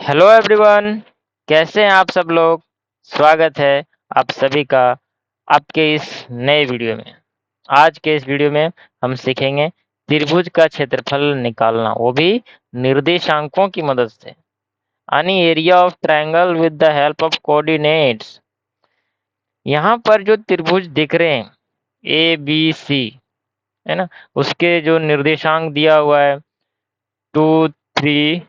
Hello everyone, कैसे हैं आप सब लोग। स्वागत है आप सभी का आपके इस नए वीडियो में। आज के इस वीडियो में हम सीखेंगे त्रिभुज का क्षेत्रफल निकालना, वो भी निर्देशांकों की मदद से। यानी area of triangle with the help of coordinates. यहाँ पर जो त्रिभुज दिख रहे हैं ए बी सी, है ना, उसके जो निर्देशांक दिया हुआ है 2 3,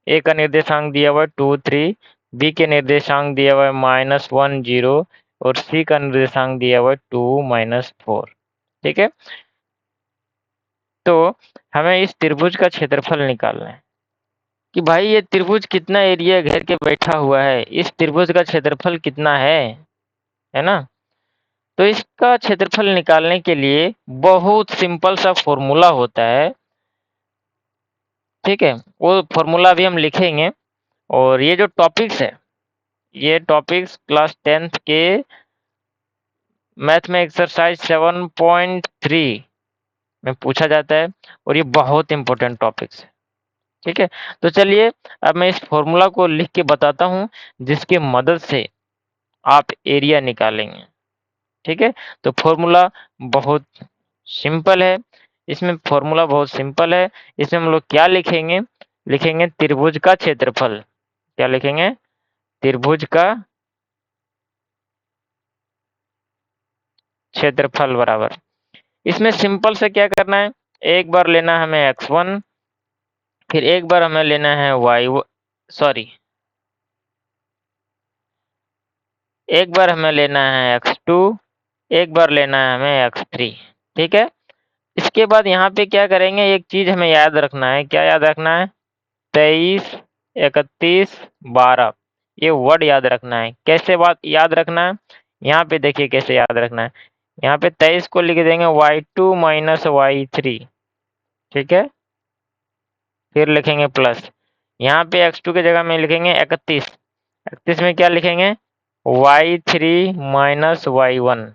ए का निर्देशांक दिया हुआ है 2 3, बी के निर्देशांक दिया हुआ है -1 0 और सी का निर्देशांक दिया हुआ है 2 - 4। ठीक है, तो हमें इस त्रिभुज का क्षेत्रफल निकालना है कि भाई ये त्रिभुज कितना एरिया घेर के बैठा हुआ है, इस त्रिभुज का क्षेत्रफल कितना है ना। तो इसका क्षेत्रफल निकालने के लिए बहुत सिंपल सा फॉर्मूला होता है। ठीक है, वो फॉर्मूला भी हम लिखेंगे। और ये जो टॉपिक्स है, ये टॉपिक्स क्लास 10th के मैथ में एक्सरसाइज 7.3 में पूछा जाता है और ये बहुत इंपॉर्टेंट टॉपिक्स है। ठीक है, तो चलिए अब मैं इस फॉर्मूला को लिख के बताता हूँ जिसकी मदद से आप एरिया निकालेंगे। ठीक है, तो फॉर्मूला बहुत सिंपल है। इसमें फॉर्मूला बहुत सिंपल है। इसमें हम लोग क्या लिखेंगे, लिखेंगे त्रिभुज का क्षेत्रफल। क्या लिखेंगे, त्रिभुज का क्षेत्रफल बराबर। इसमें सिंपल से क्या करना है, एक बार लेना है हमें x1, फिर एक बार हमें लेना है एक बार हमें लेना है x2, एक बार लेना है हमें x3। ठीक है, इसके बाद यहाँ पे क्या करेंगे, एक चीज हमें याद रखना है। क्या याद रखना है, 23 31 12, ये वर्ड याद रखना है। कैसे बात याद रखना है, यहाँ पे देखिए कैसे याद रखना है। यहाँ पे 23 को लिख देंगे y2 - y3। ठीक है, फिर लिखेंगे प्लस, यहाँ पे x2 की जगह में लिखेंगे 31। 31 में क्या लिखेंगे, y3 - y1।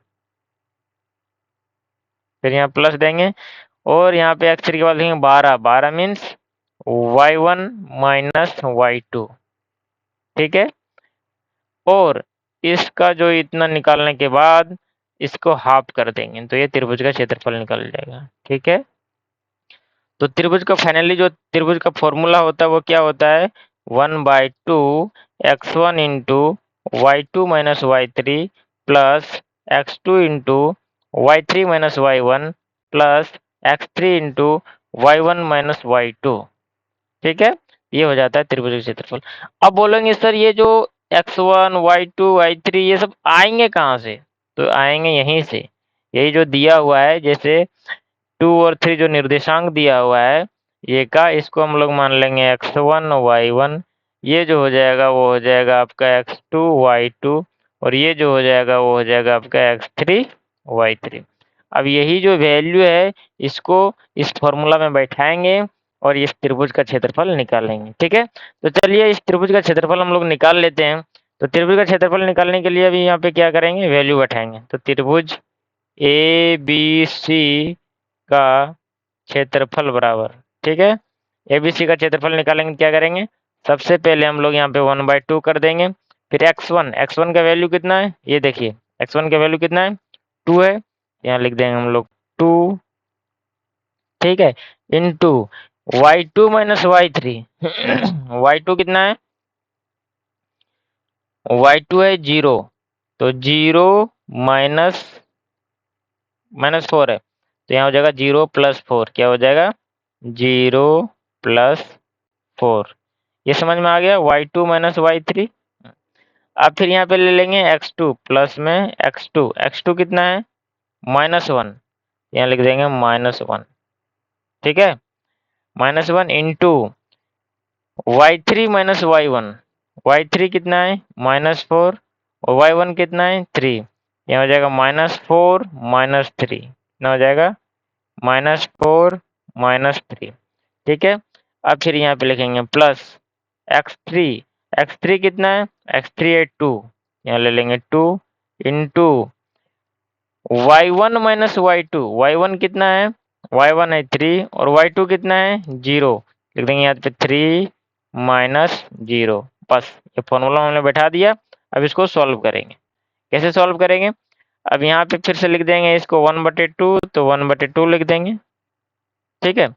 फिर यहाँ प्लस देंगे और यहाँ पे x3 के बाद लिखेंगे 12। 12 मीन्स y1 - y2। ठीक है, और इसका जो इतना निकालने के बाद इसको हाफ कर देंगे तो ये त्रिभुज का क्षेत्रफल निकल जाएगा। ठीक है, तो त्रिभुज का फाइनली जो त्रिभुज का फॉर्मूला होता है वो क्या होता है, 1/2 x1 into y2 - y3 plus x2 into y3 - y1 plus x3 into y1 - y2। ठीक है, ये हो जाता है त्रिभुज का क्षेत्रफल। अब बोलेंगे सर ये जो x1 y2 y3 ये सब आएंगे कहाँ से, तो आएंगे यहीं से। यही जो दिया हुआ है, जैसे 2 और 3 जो निर्देशांक दिया हुआ है ये का, इसको हम लोग मान लेंगे x1 y1। ये जो हो जाएगा वो हो जाएगा आपका x2 y2 और ये जो हो जाएगा वो हो जाएगा आपका x3 y3। अब यही जो वैल्यू है इसको इस फॉर्मूला में बैठाएंगे और इस त्रिभुज का क्षेत्रफल निकालेंगे। ठीक है, तो चलिए इस त्रिभुज का क्षेत्रफल हम लोग निकाल लेते हैं। तो त्रिभुज का क्षेत्रफल निकालने के लिए अभी यहाँ पे क्या करेंगे, वैल्यू बैठाएंगे। तो त्रिभुज ए बी सी का क्षेत्रफल बराबर। ठीक है, एबीसी का क्षेत्रफल निकालेंगे, क्या करेंगे, सबसे पहले हम लोग यहाँ पे 1/2 कर देंगे। फिर x1 का वैल्यू कितना है, ये देखिए x1 का वैल्यू कितना है, 2 है। यहाँ लिख देंगे हम लोग 2। ठीक है, इंटू y2 - y3 y2 कितना है, y2 है 0, तो 0 माइनस 4 है, तो यहाँ हो जाएगा 0 + 4। क्या हो जाएगा, 0 + 4। ये समझ में आ गया, y2 - y3। अब फिर यहाँ पे ले लेंगे x2 प्लस में x2 कितना है, -1, यहाँ लिख देंगे -1। ठीक है, -1 इंटू y3 - y1। y3 कितना है, -4 और y1 कितना है, 3। यहाँ हो जाएगा -4 - 3, कितना हो जाएगा, -4 - 3। ठीक है, अब फिर यहाँ पे लिखेंगे प्लस x3। x3 कितना है, x3 है 2, यहाँ ले लेंगे 2 इंटू y1 - y2। y1 कितना है, y1 है 3 और y2 कितना है 0, लिख देंगे यहाँ पे 3 माइनस 0। बस ये फॉर्मूला हमने बैठा दिया। अब इसको सॉल्व करेंगे। कैसे सॉल्व करेंगे? अब यहाँ पे फिर से लिख देंगे इसको 1/2, तो 1/2 लिख देंगे। ठीक है।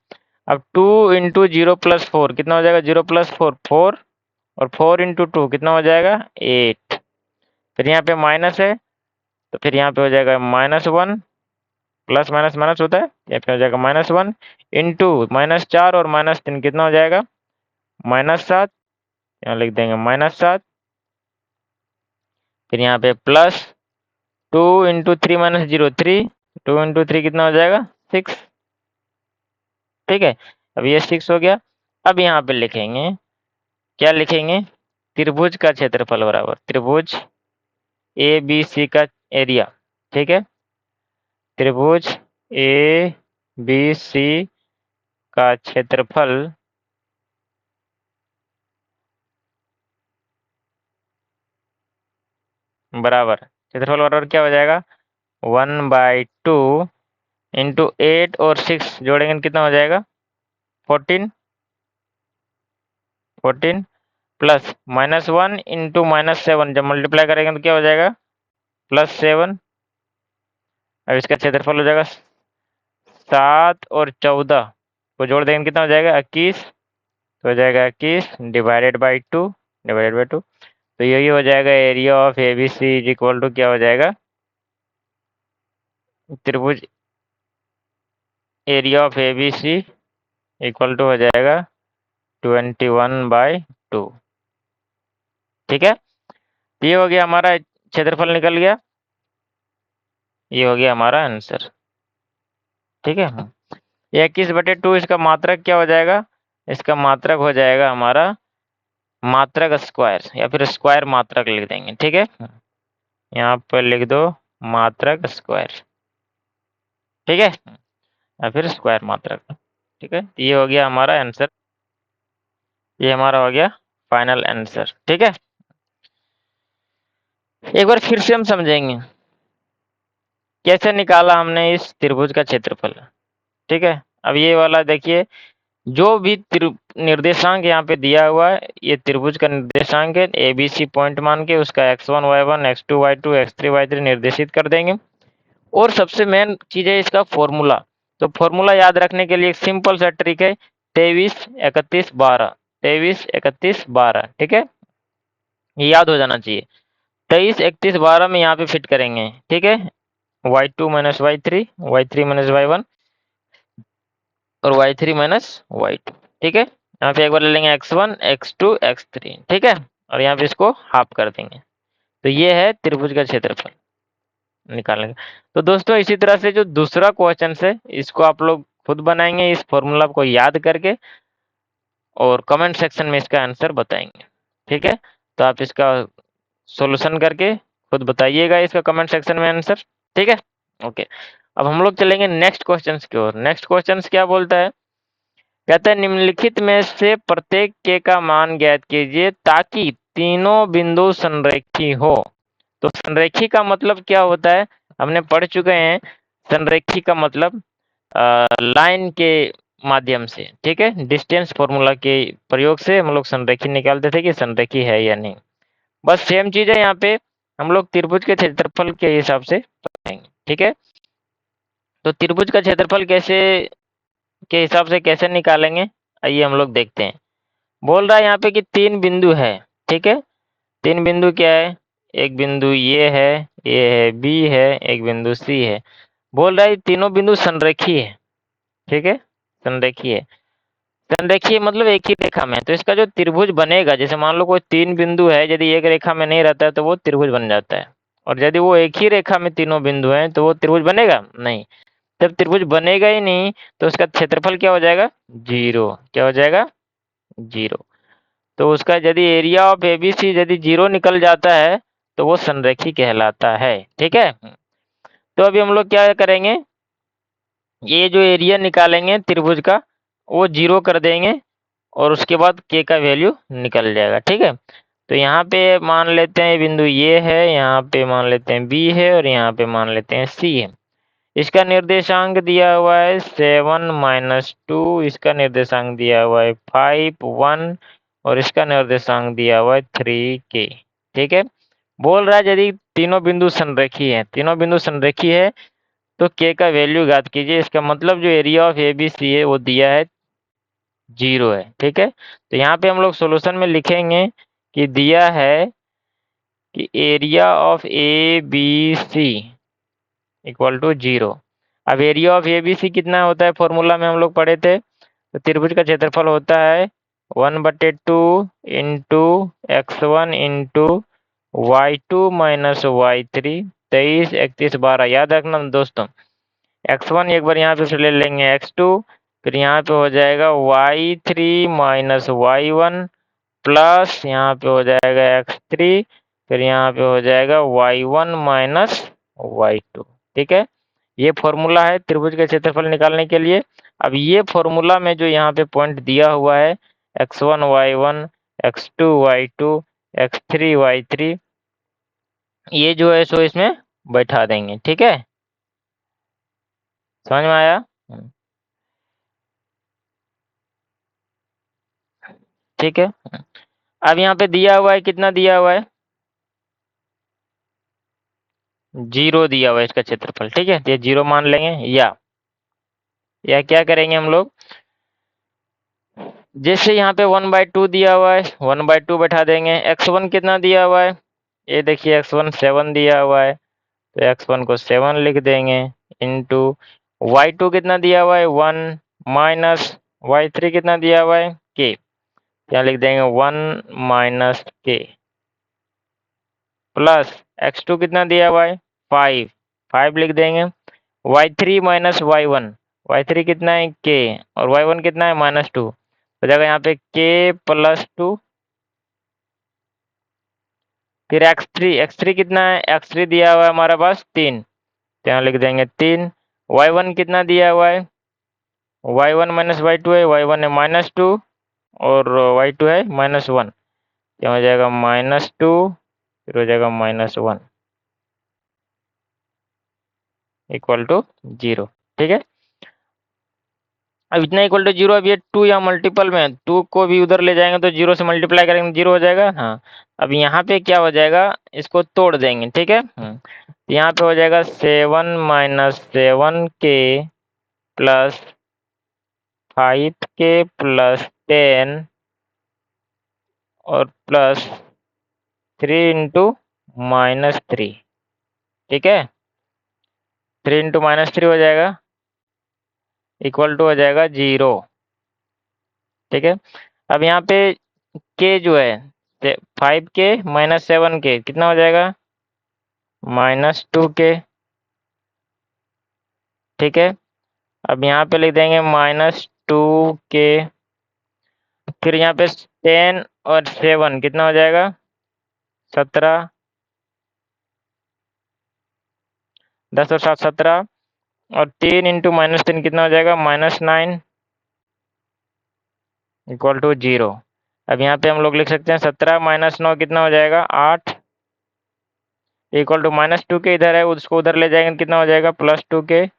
अब 2 × 0 + 4 कितना हो जाएगा? 0 + 4 4, और 4 × 2 कितना हो जाएगा? 8। फिर यहाँ पे माइनस है, तो फिर यहाँ पे हो जाएगा -1, प्लस माइनस माइनस होता है, यहाँ पे हो जाएगा -1 इंटू -4 और -3 कितना हो जाएगा? -7। यहाँ लिख देंगे -7। फिर यहाँ पे प्लस 2 × 3 - 0 3, 2 × 3 कितना हो जाएगा? 6। ठीक है। अब ये 6 हो गया। अब यहाँ पे लिखेंगे, क्या लिखेंगे? त्रिभुज का क्षेत्रफल बराबर त्रिभुज ABC का एरिया। ठीक है। त्रिभुज ABC का क्षेत्रफल बराबर, क्षेत्रफल बराबर क्या हो जाएगा? 1/2 इंटू 8 और 6 जोड़ेंगे तो कितना हो जाएगा? 14 प्लस -1 इंटू -7 जब मल्टीप्लाई करेंगे तो क्या हो जाएगा? +7। अब इसका क्षेत्रफल हो जाएगा 7 और 14 को जोड़ देंगे कितना हो जाएगा? 21। तो हो जाएगा 21 /2। तो यही हो जाएगा area of ABC is equal to क्या हो जाएगा? त्रिभुज area of ABC equal to हो जाएगा 21/2। ठीक है। ये हो गया हमारा क्षेत्रफल निकल गया। ये हो गया हमारा आंसर। ठीक है। 21/2 इसका मात्रक क्या हो जाएगा? इसका मात्रक हो जाएगा हमारा मात्रक स्क्वायर, या फिर स्क्वायर मात्रक लिख देंगे। ठीक है। यहाँ पर लिख दो मात्रक स्क्वायर। ठीक है। या फिर स्क्वायर मात्रक। ठीक है। ये हो गया हमारा आंसर। ये हमारा हो गया फाइनल आंसर। ठीक है। एक बार फिर से हम समझेंगे कैसे निकाला हमने इस त्रिभुज का क्षेत्रफल। ठीक है। अब ये वाला देखिए, जो भी निर्देशांक यहाँ पे दिया हुआ है, ये त्रिभुज का निर्देशांक है। ABC पॉइंट मान के उसका x1 y1 x2 y2 x3 y3 निर्देशित कर देंगे। और सबसे मेन चीज है इसका फॉर्मूला। तो फॉर्मूला याद रखने के लिए एक सिंपल सा ट्रिक है, 23 31 12। 23 31 12। ठीक है। ये याद हो जाना चाहिए। 23 31 12 में यहाँ पे फिट करेंगे। ठीक है। y2 - y3 y3 - y1 और y3 - y2। ठीक है। यहाँ पे एक बार ले लेंगे x1 x2 x3। ठीक है। और यहाँ पे इसको हाफ कर देंगे। तो ये है त्रिभुज का क्षेत्रफल निकालने का। तो दोस्तों इसी तरह से जो दूसरा क्वेश्चन है, इसको आप लोग खुद बनाएंगे इस फॉर्मूला को याद करके, और कमेंट सेक्शन में इसका आंसर बताएंगे। ठीक है। तो आप इसका सॉल्यूशन करके खुद बताइएगा इसका कमेंट सेक्शन में आंसर। ठीक है। ओके। अब हम लोग चलेंगे नेक्स्ट क्वेश्चन की ओर। नेक्स्ट क्वेश्चन क्या बोलता है? कहता है निम्नलिखित में से प्रत्येक के का मान ज्ञात कीजिए ताकि तीनों बिंदु संरेखी हो। तो संरेखी का मतलब क्या होता है हमने पढ़ चुके हैं। संरेखी का मतलब लाइन के माध्यम से, ठीक है, डिस्टेंस फॉर्मूला के प्रयोग से हम लोग संरेखी निकालते थे कि संरेखी है या नहीं। बस सेम चीज है यहाँ पे, हम लोग त्रिभुज के क्षेत्रफल के हिसाब से बताएंगे। ठीक है। तो त्रिभुज का क्षेत्रफल के हिसाब से कैसे निकालेंगे, आइए हम लोग देखते हैं। बोल रहा है यहाँ पे कि 3 बिंदु है। ठीक है। 3 बिंदु क्या है? एक बिंदु ये है B है, एक बिंदु C है। बोल रहा है तीनों बिंदु संरेखी है। ठीक है। संरेखी है। संरेखीय मतलब एक ही रेखा में। तो इसका जो त्रिभुज बनेगा, जैसे मान लो कोई 3 बिंदु है, यदि एक रेखा में नहीं रहता है तो वो त्रिभुज बन जाता है। और यदि वो एक ही रेखा में तीनों बिंदु हैं तो वो त्रिभुज बनेगा नहीं। जब त्रिभुज बनेगा ही नहीं तो उसका क्षेत्रफल क्या हो जाएगा? 0। क्या हो जाएगा? 0। तो उसका यदि एरिया ऑफ ABC यदि 0 निकल जाता है तो वो संरेखी कहलाता है। ठीक है। तो अभी हम लोग क्या करेंगे, ये जो एरिया निकालेंगे त्रिभुज का वो 0 कर देंगे और उसके बाद k का वैल्यू निकल जाएगा। ठीक है। तो यहाँ पे मान लेते हैं बिंदु ये है, यहाँ पे मान लेते हैं B है, और यहाँ पे मान लेते हैं C है। इसका निर्देशांक दिया हुआ है 7 - 2, इसका निर्देशांक दिया हुआ है 5 1, और इसका निर्देशांक दिया हुआ है 3k। ठीक है, बोल रहा है यदि तीनों बिंदु संरेखी है, तीनों बिंदु संरेखी है तो k का वैल्यू ज्ञात कीजिए। इसका मतलब जो एरिया ऑफ ABC है वो दिया है 0 है। ठीक है, तो यहाँ पे हम लोग सॉल्यूशन में लिखेंगे कि दिया है कि area of ABC equal to 0। अब एरिया ऑफ ABC कितना होता है, फॉर्मूला में हम लोग पढ़े थे, तो त्रिभुज का क्षेत्रफल होता है 1/2 into x1 into y2 minus y3, 23, 31, 12। याद रखना दोस्तों, x1 एक बार यहाँ पे से ले लेंगे x2, फिर यहाँ पे हो जाएगा y3 माइनस y1 प्लस यहाँ पे हो जाएगा x3, फिर यहाँ पे हो जाएगा y1 माइनस y2। ठीक है, ये फॉर्मूला है त्रिभुज के क्षेत्रफल निकालने के लिए। अब ये फॉर्मूला में जो यहाँ पे पॉइंट दिया हुआ है x1 y1, x2 y2, x3 y3, ये जो है सो इसमें बैठा देंगे। ठीक है, समझ में आया? ठीक है, अब यहाँ पे दिया हुआ है, कितना दिया हुआ है, 0 दिया हुआ है इसका क्षेत्रफल। ठीक है, तो ये 0 मान लेंगे, या क्या करेंगे हम लोग, जैसे यहाँ पे 1/2 दिया हुआ है, 1/2 बैठा देंगे। x1 कितना दिया हुआ है, ये देखिए x1 7 दिया हुआ है, तो x1 को 7 लिख देंगे, इंटू y2 कितना दिया हुआ है 1, माइनस y3 कितना दिया हुआ है k, यहाँ लिख देंगे 1 माइनस k, प्लस x2 कितना दिया हुआ है 5, 5 लिख देंगे, y3 माइनस y1, y3 कितना है k और y1 कितना है -2, हो जाएगा यहाँ पे k प्लस 2, फिर x3 कितना है, x3 दिया हुआ है हमारा पास 3, तो यहाँ लिख देंगे 3, y1 कितना दिया हुआ है, y1 माइनस y2 है, y1 है -2 और y2 है -1, यहाँ हो जाएगा -2, फिर हो जाएगा -1 इक्वल टू 0। ठीक है, अब इतना इक्वल टू 0, अब ये 2 यहाँ मल्टीपल में, 2 को भी उधर ले जाएंगे तो 0 से मल्टीप्लाई करेंगे 0 हो जाएगा। हाँ, अब यहाँ पे क्या हो जाएगा, इसको तोड़ देंगे। ठीक है, यहाँ पे हो जाएगा 7 minus 7k plus 5k plus 10 और प्लस 3 इंटू -3। ठीक है, 3 इंटू -3 हो जाएगा इक्वल टू हो जाएगा 0। ठीक है, अब यहाँ पे k जो है 5k माइनस 7k कितना हो जाएगा -2k। ठीक है, अब यहाँ पे लिख देंगे -2k, फिर यहाँ पे 10 और 7 कितना हो जाएगा 17, 10 और 7 17, और 3 इंटू -3 कितना हो जाएगा -9 इक्वल टू 0। अब यहाँ पे हम लोग लिख सकते हैं 17 माइनस 9 कितना हो जाएगा 8 इक्वल टू -2k इधर है, उसको उधर ले जाएंगे कितना हो जाएगा +2k।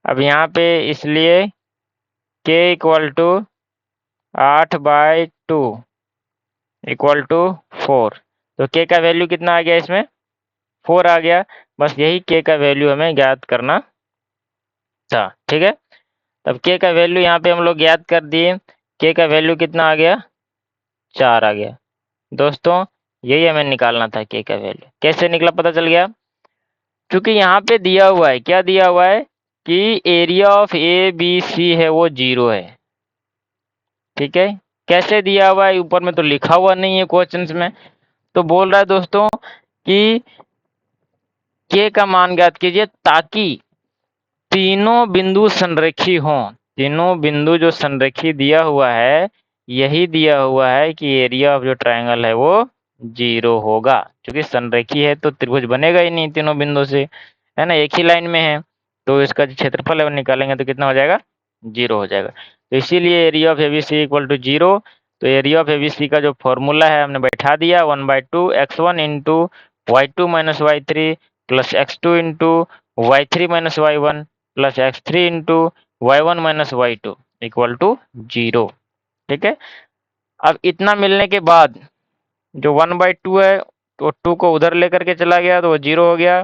अब यहाँ पे इसलिए k equal to 8/2 equal to 4, तो k का वैल्यू कितना आ गया इसमें 4 आ गया। बस यही k का वैल्यू हमें ज्ञात करना था। ठीक है, तब k का वैल्यू यहाँ पे हम लोग ज्ञात कर दिए, k का वैल्यू कितना आ गया 4 आ गया। दोस्तों यही हमें निकालना था k का वैल्यू, कैसे निकला पता चल गया, क्योंकि यहाँ पे दिया हुआ है, क्या दिया हुआ है कि एरिया ऑफ ABC है वो 0 है। ठीक है, कैसे दिया हुआ है, ऊपर में तो लिखा हुआ नहीं है क्वेश्चंस में, तो बोल रहा है दोस्तों कि k का मान ज्ञात कीजिए ताकि तीनों बिंदु संरेखी हों। तीनों बिंदु जो संरेखी दिया हुआ है, यही दिया हुआ है कि एरिया ऑफ जो ट्रायंगल है वो 0 होगा, क्योंकि संरेखी है तो त्रिभुज बनेगा ही नहीं तीनों बिंदु से, है ना, एक ही लाइन में है, तो इसका जो क्षेत्रफल है वो निकालेंगे तो कितना हो जाएगा 0 हो जाएगा। तो इसीलिए area of ABC equal to 0। तो एरिया ऑफ ABC का जो फॉर्मूला है हमने बैठा दिया 1/2 x1 into y2 minus y3 plus x2 into y3 minus y1 plus x3 into y1 minus y2 equal to 0। ठीक है, अब इतना मिलने के बाद जो 1/2 है तो 2 को उधर लेकर के चला गया तो वो 0 हो गया।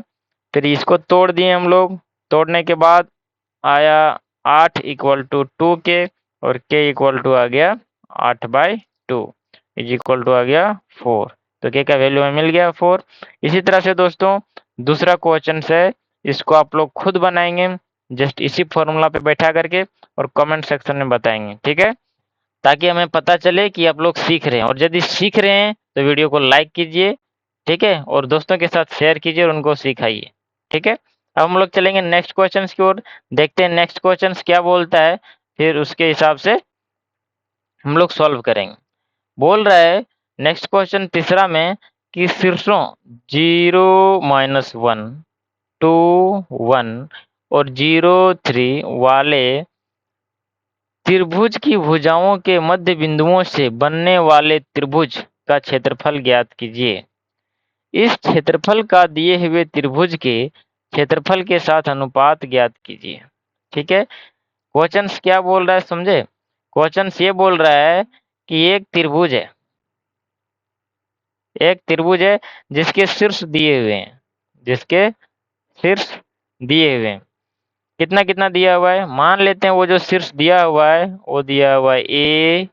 फिर इसको तोड़ दिए हम लोग, तोड़ने के बाद आया 8 इक्वल टू 2 के, और के इक्वल टू आ गया 8/2 इज इक्वल टू आ गया 4। तो के का वैल्यू हमें मिल गया 4। इसी तरह से दोस्तों दूसरा क्वेश्चन है, इसको आप लोग खुद बनाएंगे जस्ट इसी फॉर्मूला पे बैठा करके और कमेंट सेक्शन में बताएंगे, ठीक है, ताकि हमें पता चले कि आप लोग सीख रहे हैं। और यदि सीख रहे हैं तो वीडियो को लाइक कीजिए, ठीक है, और दोस्तों के साथ शेयर कीजिए और उनको सिखाइए, ठीक है। अब हम लोग चलेंगे नेक्स्ट क्वेश्चन की ओर, देखते हैं नेक्स्ट क्वेश्चन क्या बोलता है, फिर उसके हिसाब से हम लोग सॉल्व करेंगे। बोल रहा है नेक्स्ट क्वेश्चन तीसरा में कि शीर्षों 0-1, 2-1 और 0-3 वाले त्रिभुज की भुजाओं के मध्य बिंदुओं से बनने वाले त्रिभुज का क्षेत्रफल ज्ञात कीजिए। इस क्षेत्रफल का दिए हुए त्रिभुज के क्षेत्रफल के साथ अनुपात ज्ञात कीजिए, ठीक है। क्वेश्चन क्या बोल रहा है समझे? क्वेश्चन ये बोल रहा है कि एक त्रिभुज है जिसके शीर्ष दिए हुए हैं, जिसके शीर्ष दिए हुए हैं। कितना कितना दिया हुआ है? मान लेते हैं वो जो शीर्ष दिया हुआ है वो दिया हुआ है ए,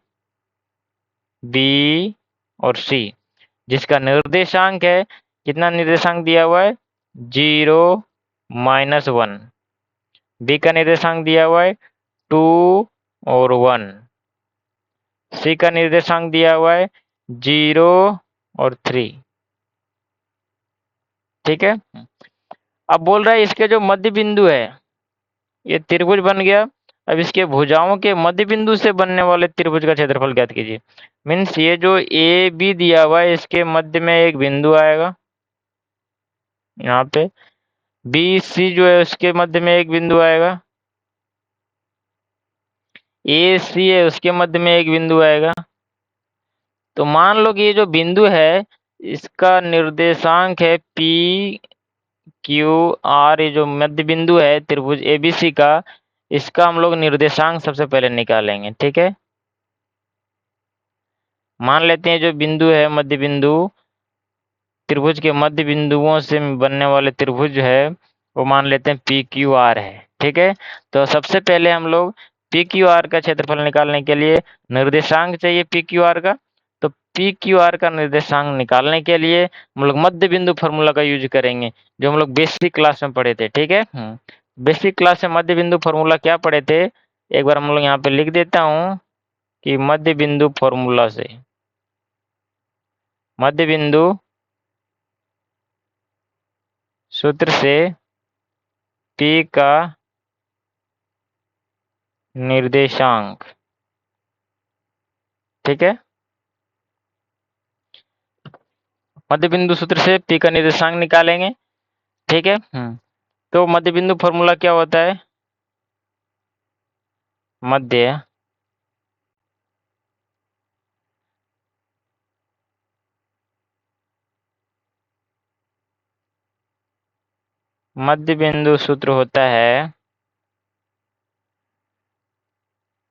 बी और सी, जिसका निर्देशांक है, कितना निर्देशांक दिया हुआ है? 0-1। बी का निर्देशांक दिया हुआ है 2 और 1। सी का निर्देशांक दिया हुआ है 0 और 3, ठीक है। अब बोल रहा है इसके जो मध्य बिंदु है, ये त्रिभुज बन गया। अब इसके भुजाओं के मध्य बिंदु से बनने वाले त्रिभुज का क्षेत्रफल ज्ञात कीजिए। मीन्स ये जो ए बी दिया हुआ है इसके मध्य में एक बिंदु आएगा यहाँ पे, बी सी जो है उसके मध्य में एक बिंदु आएगा, ए सी है उसके मध्य में एक बिंदु आएगा। तो मान लो कि ये जो बिंदु है इसका निर्देशांक है पी क्यू आर, ये जो मध्य बिंदु है त्रिभुज एबीसी का, इसका हम लोग निर्देशांक सबसे पहले निकालेंगे, ठीक है। मान लेते हैं जो बिंदु है मध्य बिंदु, त्रिभुज के मध्य बिंदुओं से बनने वाले त्रिभुज है वो मान लेते हैं पी क्यू आर है, ठीक है। तो सबसे पहले हम लोग पी क्यू आर का क्षेत्रफल निकालने के लिए निर्देशांक चाहिए पी क्यू आर का। तो पी क्यू आर का निर्देशांक निकालने के लिए हम लोग मध्य बिंदु फॉर्मूला का यूज करेंगे जो हम लोग बेसिक क्लास में पढ़े थे, ठीक है। बेसिक क्लास में मध्य बिंदु फॉर्मूला क्या पढ़े थे, एक बार हम लोग यहाँ पे लिख देता हूँ कि मध्य बिंदु फॉर्मूला से, मध्य बिंदु सूत्र से P का निर्देशांक, ठीक है। मध्य बिंदु सूत्र से P का निर्देशांक निकालेंगे, ठीक है। तो मध्य बिंदु फॉर्मूला क्या होता है? मध्य बिंदु सूत्र होता है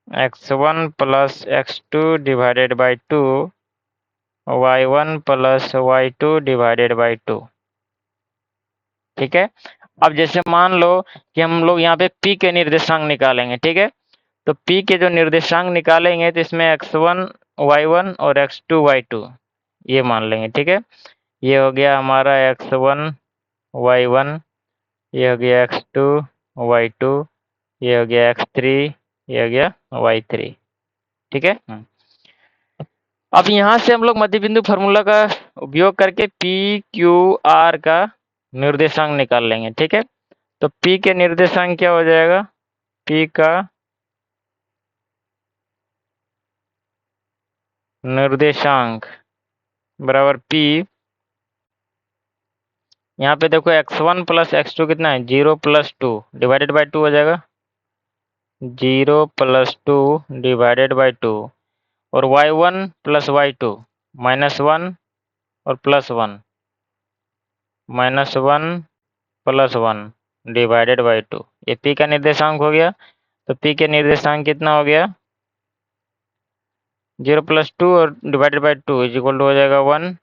x1 plus x2 divided by 2, y1 plus y2 divided by 2, ठीक है। अब जैसे मान लो कि हम लोग यहाँ पे P के निर्देशांक निकालेंगे, ठीक है। तो P के जो निर्देशांक निकालेंगे तो इसमें x1 y1 और x2 y2 ये मान लेंगे, ठीक है। ये हो गया हमारा x1 y1, ये हो गया x2 y2, ये हो गया x3, ये हो गया y3, ठीक है। अब यहाँ से हम लोग मध्य बिंदु फॉर्मूला का उपयोग करके पी क्यू आर का निर्देशांक निकाल लेंगे, ठीक है। तो P के निर्देशांक क्या हो जाएगा? P का निर्देशांक बराबर P, यहाँ पे देखो x1 प्लस x2 कितना है? 0 प्लस 2 डिवाइडेड बाई 2 हो जाएगा, 0 प्लस 2 डिवाइडेड बाई 2, और y1 प्लस y2 -1 और +1, -1 +1 डिवाइडेड बाई 2, ये P का निर्देशांक हो गया। तो P के निर्देशांक कितना हो गया? 0 प्लस 2 और divided by 2 is equal to हो जाएगा 1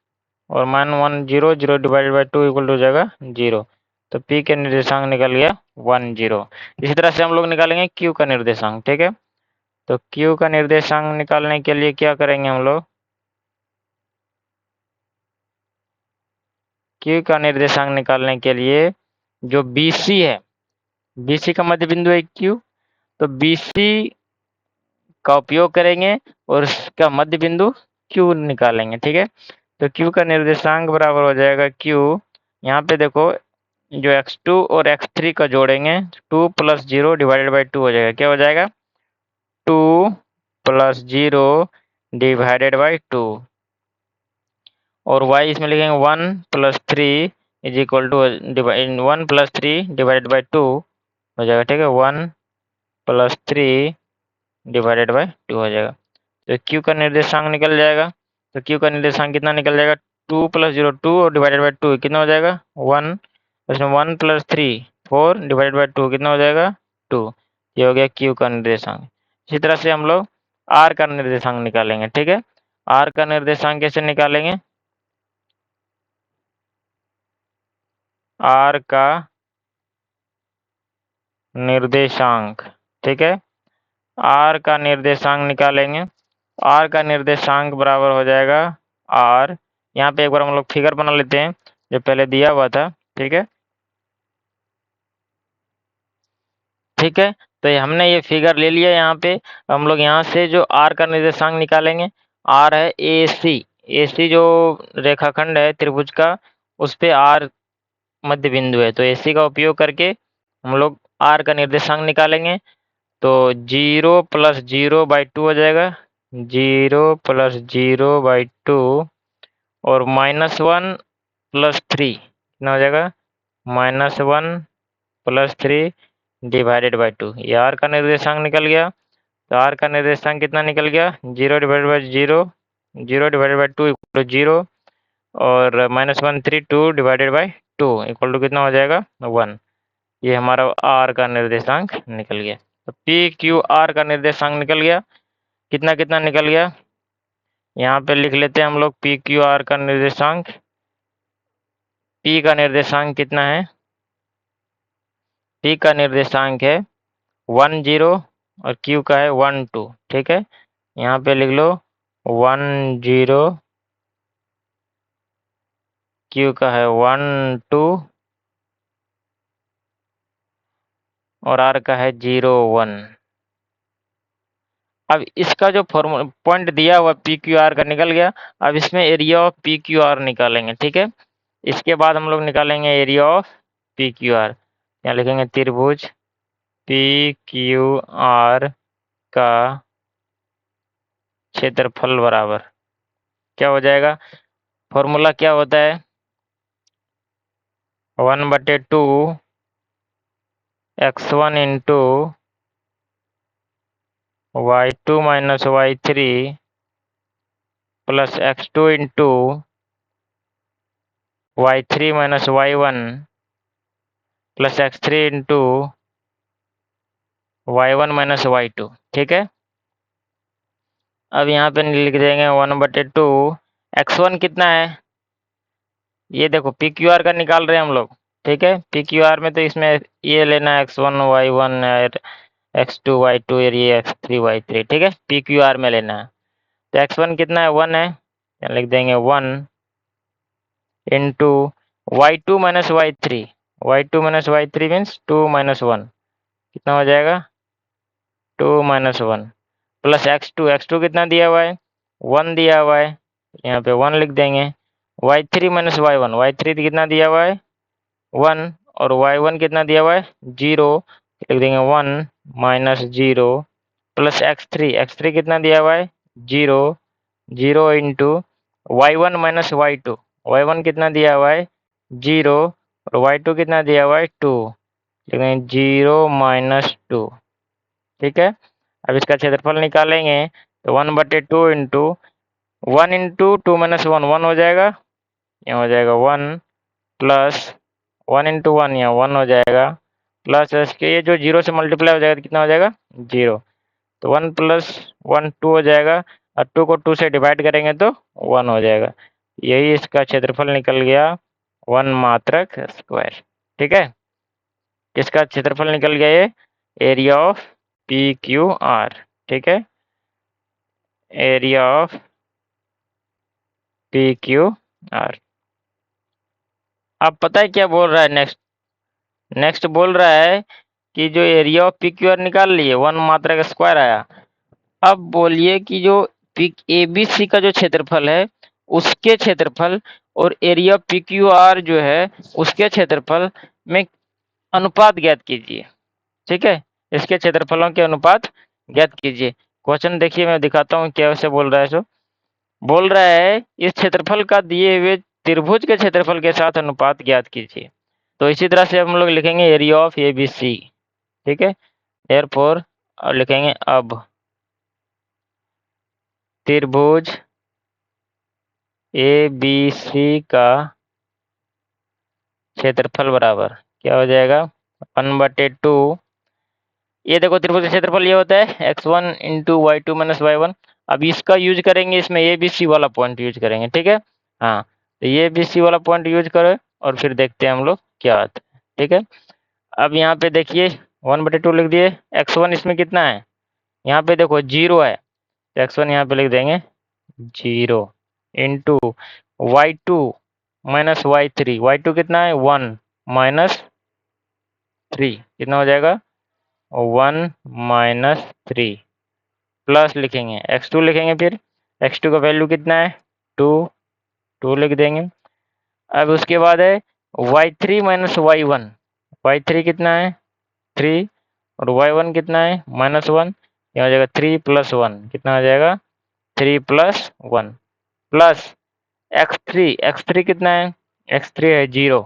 और मान 1 0 0 डिवाइडेड बाई 2 इक्वल टू हो जाएगा 0। तो P का निर्देशांक निकल गया 1 0। इसी तरह से हम लोग निकालेंगे Q का निर्देशांक, ठीक है। तो Q का निर्देशांक निकालने के लिए क्या करेंगे हम लोग, Q का निर्देशांक निकालने के लिए जो BC है, BC का मध्य बिंदु है Q, तो BC का उपयोग करेंगे और उसका मध्य बिंदु Q निकालेंगे, ठीक है। तो Q का निर्देशांक बराबर हो जाएगा Q, यहाँ पे देखो जो x2 और x3 का जोड़ेंगे 2 प्लस 0 डिवाइडेड बाई 2 हो जाएगा। क्या हो जाएगा 2 प्लस 0 डिवाइडेड बाई 2 और y इसमें लिखेंगे 1 plus 3 is equal to 1 plus 3 divided by 2 हो जाएगा, ठीक है। 1 प्लस 3 डिवाइडेड बाई 2 हो जाएगा। तो Q का निर्देशांक निकल जाएगा। तो Q का निर्देशांक कितना निकल जाएगा 2 प्लस 0 2 और डिवाइडेड बाई 2 कितना हो जाएगा 1, इसमें 1 प्लस 3 4 डिवाइडेड बाई 2 कितना हो जाएगा 2। ये हो गया Q का निर्देशांक। इसी तरह से हम लोग R का निर्देशांक निकालेंगे, ठीक है। R का निर्देशांक कैसे निकालेंगे, R का निर्देशांक, ठीक है। R का निर्देशांक निकालेंगे, R का निर्देशांक बराबर हो जाएगा R, यहाँ पे एक बार हम लोग फिगर बना लेते हैं जो पहले दिया हुआ था, ठीक है। ठीक है, तो हमने ये फिगर ले लिया। यहाँ पे हम लोग यहाँ से जो R का निर्देशांक निकालेंगे, R है AC जो रेखाखंड है त्रिभुज का, उस पे R मध्य बिंदु है, तो AC का उपयोग करके हम लोग R का निर्देशांक निकालेंगे। तो 0 प्लस 0 बाई 2 हो जाएगा, 0 प्लस 0 बाई 2 और -1 प्लस 3 कितना हो जाएगा -1 प्लस 3 डिवाइडेड बाई 2। ये R का निर्देशांक निकल गया। तो R का निर्देशांक कितना निकल गया 0 divided by 0, 0 divided by 2 equal to 0 और -1 3 2 डिवाइडेड बाई 2 इक्वल टू कितना हो जाएगा 1। ये हमारा R का निर्देशांक निकल गया। तो PQR का निर्देशांक निकल गया। कितना कितना निकल गया, यहाँ पे लिख लेते हैं हम लोग PQR का निर्देशांक। P का निर्देशांक कितना है, P का निर्देशांक है 1 0 और Q का है 1 2, ठीक है। यहाँ पे लिख लो 1 0, Q का है 1 2 और R का है 0 1। अब इसका जो पॉइंट दिया हुआ PQR का निकल गया। अब इसमें एरिया ऑफ PQR निकालेंगे, ठीक है। इसके बाद हम लोग निकालेंगे एरिया ऑफ PQR। यहाँ लिखेंगे त्रिभुज PQR का क्षेत्रफल बराबर क्या हो जाएगा, फॉर्मूला क्या होता है 1/2 x1 into y2 minus y3 plus x2 into y3 minus y1 plus x3 into y1 minus y2, ठीक है। अब यहाँ पे लिख देंगे 1/2 x1 कितना है, ये देखो PQR का निकाल रहे हैं हम लोग, ठीक है। PQR में तो इसमें ये लेना है x1 y1 और x2 y2 और ये x3 y3, ठीक है। PQR में लेना है। तो x1 कितना है 1 है, यहाँ लिख देंगे 1 into y2 minus y3, y2 minus y3 means 2 minus 1 कितना हो जाएगा 2 माइनस 1 प्लस x2 कितना दिया हुआ है 1 दिया हुआ है, यहाँ पे 1 लिख देंगे। y3 माइनस y3 कितना दिया हुआ है 1 और y1 कितना दिया हुआ है 0, लिख देंगे 1 माइनस 0 प्लस x3 कितना दिया हुआ है 0 0 इंटू y1 माइनस y1 कितना दिया हुआ है 0 और y2 कितना दिया हुआ है 2, लेकिन 0 माइनस 2, ठीक है। अब इसका क्षेत्रफल निकालेंगे तो 1/2 इंटू 1 इंटू 2 माइनस 1 हो जाएगा, यहाँ हो जाएगा 1 प्लस 1 इंटू 1 यहाँ 1 हो जाएगा प्लस इसके ये जो 0 से मल्टीप्लाई हो जाएगा तो कितना हो जाएगा 0। तो 1 प्लस 1 2 हो जाएगा। और 2 को 2 से डिवाइड करेंगे तो 1 हो जाएगा। यही इसका क्षेत्रफल निकल गया 1 मात्रक स्क्वायर। ठीक है, किसका क्षेत्रफल निकल गया ये? Area of P Q are. ठीक है, area of P Q are. अब पता है क्या बोल रहा है नेक्स्ट? नेक्स्ट बोल रहा है कि जो area of P Q are निकाल लिए 1 मात्रक स्क्वायर आया। अब बोलिए कि जो ए बी सी का जो क्षेत्रफल है उसके क्षेत्रफल और एरिया पी क्यू आर जो है उसके क्षेत्रफल में अनुपात ज्ञात कीजिए। ठीक है, इसके क्षेत्रफलों के अनुपात ज्ञात कीजिए। क्वेश्चन देखिए, मैं दिखाता हूँ क्या से बोल रहा है। सो बोल रहा है इस क्षेत्रफल का दिए हुए त्रिभुज के क्षेत्रफल के साथ अनुपात ज्ञात कीजिए। तो इसी तरह से हम लोग लिखेंगे area of A B C. ठीक है, एयरफोर और लिखेंगे अब त्रिभुज ए बी सी का क्षेत्रफल बराबर क्या हो जाएगा? 1/2। ये देखो त्रिभुज का क्षेत्रफल ये होता है x1 into y2 minus y1। अब इसका यूज करेंगे, इसमें ए बी सी वाला पॉइंट यूज करेंगे। ठीक है, हाँ, तो ये बी सी वाला पॉइंट यूज करो और फिर देखते हैं हम लोग क्या आता है। ठीक है, अब यहाँ पे देखिए 1/2 लिख दिए। x1 इसमें कितना है? यहाँ पे देखो 0 है, तो x1 यहाँ पे लिख देंगे 0 into y2 minus y3। y2 कितना है? 1 माइनस 3 कितना हो जाएगा? 1 माइनस 3 प्लस लिखेंगे x2 लिखेंगे। फिर x2 का वैल्यू कितना है? 2 लिख देंगे। अब उसके बाद है y3 माइनस y1। y3 कितना है? 3 और y1 कितना है? -1। यहाँ हो जाएगा 3 प्लस 1 कितना हो जाएगा? 3 प्लस 1 प्लस x3 कितना है? x3 है 0,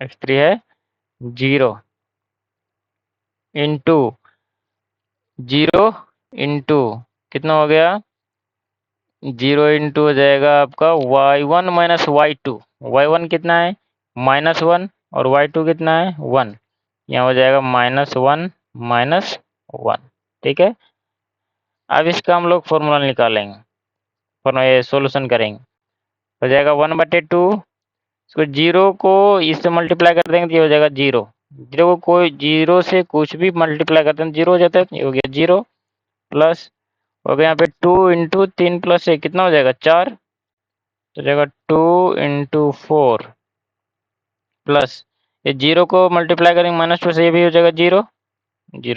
x3 है 0 इंटू 0 इंटू कितना हो गया? 0 इंटू हो जाएगा आपका y1 माइनस y2। y1 कितना है? -1 और y2 कितना है? 1। यहाँ हो जाएगा -1 माइनस 1। ठीक है, अब इसका हम लोग फॉर्मूला निकालेंगे, ये सोल्यूशन करेंगे। हो जाएगा 1/2। इसको 0 को इससे मल्टीप्लाई कर देंगे तो ये हो जाएगा 0। 0 को कोई 0 से कुछ भी मल्टीप्लाई करते हैं 0 हो जाता है। ये हो गया 0 प्लस हो गया यहाँ पे 2 इंटू 3 प्लस 1 कितना हो जाएगा? 4। तो जाएगा 2 इंटू 4 प्लस ये 0 को मल्टीप्लाई करेंगे -2 से, ये भी हो जाएगा 0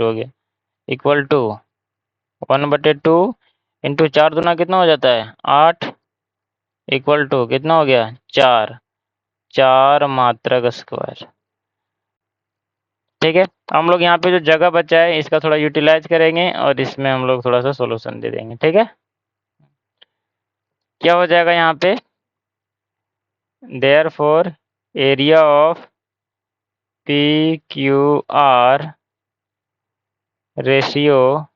हो गया इक्वल टू 1/2 इंटू 4 दूना कितना हो जाता है? 8 इक्वल टू कितना हो गया? 4 मात्रक स्क्वायर। ठीक है, हम लोग यहाँ पे जो जगह बचा है इसका थोड़ा यूटिलाइज करेंगे और इसमें हम लोग थोड़ा सा सोल्यूशन दे देंगे। ठीक है, क्या हो जाएगा यहाँ पे? Therefore area of P Q R ratio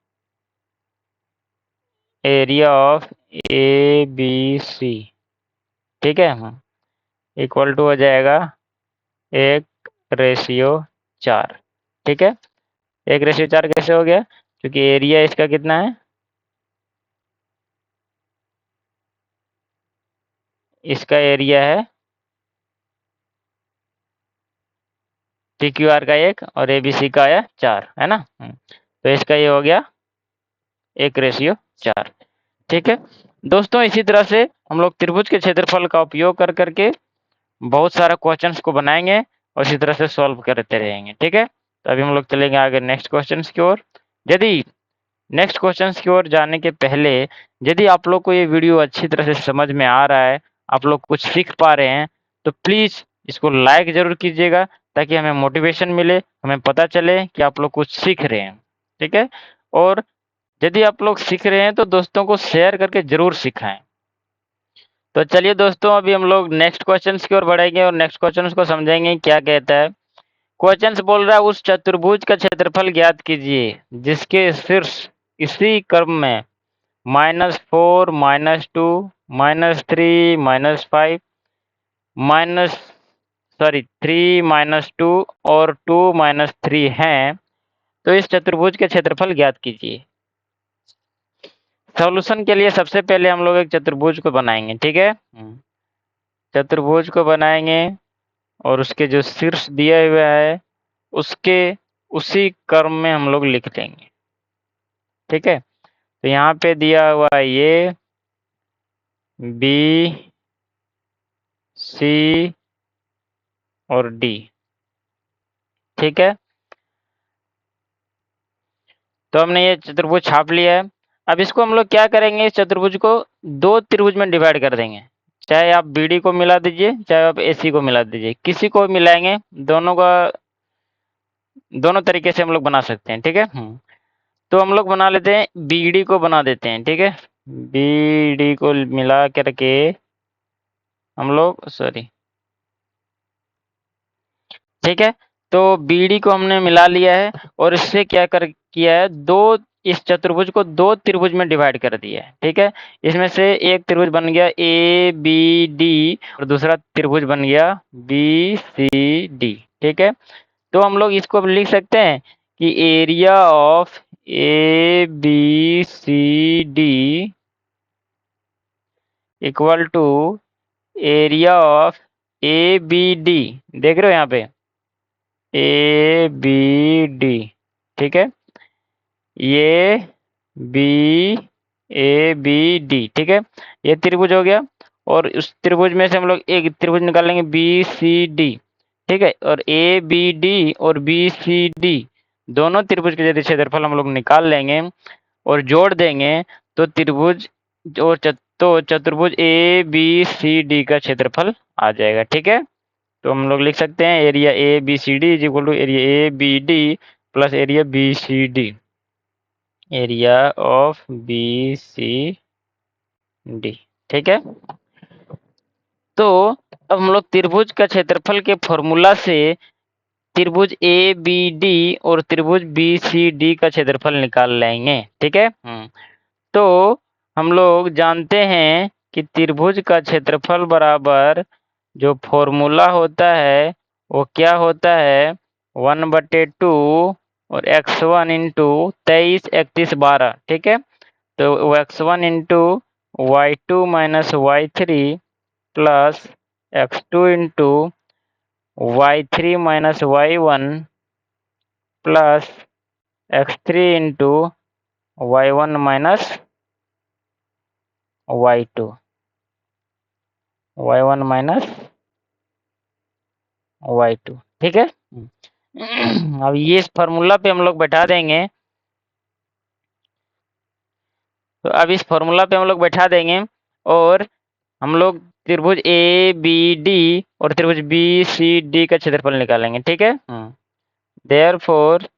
area of A B C. ठीक है, इक्वल टू हो जाएगा 1/4। ठीक है, 1/4 कैसे हो गया? क्योंकि एरिया इसका कितना है? इसका एरिया है पी क्यू आर का 1 और ए बी सी का आया 4, है ना। तो इसका ये हो गया 1/4। ठीक है दोस्तों, इसी तरह से हम लोग त्रिभुज के क्षेत्रफल का उपयोग कर करके बहुत सारा क्वेश्चंस को बनाएंगे और इसी तरह से सॉल्व करते रहेंगे। ठीक है, तो अभी हम लोग चलेंगे आगे नेक्स्ट क्वेश्चंस की ओर। यदि नेक्स्ट क्वेश्चंस की ओर जाने के पहले यदि आप लोग को ये वीडियो अच्छी तरह से समझ में आ रहा है, आप लोग कुछ सीख पा रहे हैं, तो प्लीज़ इसको लाइक ज़रूर कीजिएगा ताकि हमें मोटिवेशन मिले, हमें पता चले कि आप लोग कुछ सीख रहे हैं। ठीक है, और यदि आप लोग सीख रहे हैं तो दोस्तों को शेयर करके ज़रूर सिखाएं। तो चलिए दोस्तों, अभी हम लोग नेक्स्ट क्वेश्चंस की ओर बढ़ेंगे और नेक्स्ट क्वेश्चंस को समझेंगे क्या कहता है। क्वेश्चंस बोल रहा है उस चतुर्भुज का क्षेत्रफल ज्ञात कीजिए जिसके शीर्ष इसी क्रम में -4 -2 -3 -5 3 -2 और 2 -3 हैं। तो इस चतुर्भुज के क्षेत्रफल ज्ञात कीजिए। सॉल्यूशन के लिए सबसे पहले हम लोग एक चतुर्भुज को बनाएंगे, ठीक है। चतुर्भुज को बनाएंगे और उसके जो शीर्ष दिया हुआ है उसके उसी क्रम में हम लोग लिख देंगे, ठीक है। तो यहाँ पे दिया हुआ है ये बी सी और डी, ठीक है। तो हमने ये चतुर्भुज छाप लिया है। अब इसको हम लोग क्या करेंगे, इस चतुर्भुज को दो त्रिभुज में डिवाइड कर देंगे। चाहे आप बीडी को मिला दीजिए, चाहे आप एसी को मिला दीजिए, किसी को भी मिलाएंगे, दोनों का दोनों तरीके से हम लोग बना सकते हैं, ठीक है। तो हम लोग बना लेते हैं, बीडी को बना देते हैं, ठीक है। बीडी को मिला करके हम लोग ठीक है। तो बीडी को हमने मिला लिया है और इससे क्या कर किया है, दो इस चतुर्भुज को दो त्रिभुज में डिवाइड कर दिया है, ठीक है। इसमें से एक त्रिभुज बन गया ए बी डी और दूसरा त्रिभुज बन गया बी सी डी, ठीक है। तो हम लोग इसको अब लिख सकते हैं कि area of A B C D equal to area of A B D, देख रहे हो यहाँ पे ए बी डी, ठीक है। ये बी ए बी डी, ठीक है। ये त्रिभुज हो गया और उस त्रिभुज में से हम लोग एक त्रिभुज निकालेंगे बी सी डी, ठीक है। और ए बी डी और बी सी डी दोनों त्रिभुज के यदि क्षेत्रफल हम लोग निकाल लेंगे और जोड़ देंगे तो त्रिभुज और तो चतुर्भुज ए बी सी डी का क्षेत्रफल आ जाएगा, ठीक है। तो हम लोग लिख सकते हैं area A B C D is equal to area A B D plus area B C D, area of B C D, ठीक है। तो अब हम लोग त्रिभुज का क्षेत्रफल के फॉर्मूला से त्रिभुज ए बी डी और त्रिभुज बी सी डी का क्षेत्रफल निकाल लेंगे, ठीक है। तो हम लोग जानते हैं कि त्रिभुज का क्षेत्रफल बराबर जो फॉर्मूला होता है वो क्या होता है, 1/2 और x1 इंटू 23 31 12, ठीक है। तो x1 into y2 minus y3 plus x2 into y3 minus y1 plus x3 into y1 minus y2, y1 minus y2, ठीक है। अब ये इस फॉर्मूला पे हम लोग बैठा देंगे, तो अब इस फॉर्मूला पे हम लोग बैठा देंगे और हम लोग त्रिभुज ए बी डी और त्रिभुज बी सी डी का क्षेत्रफल निकालेंगे, ठीक है। देयरफॉर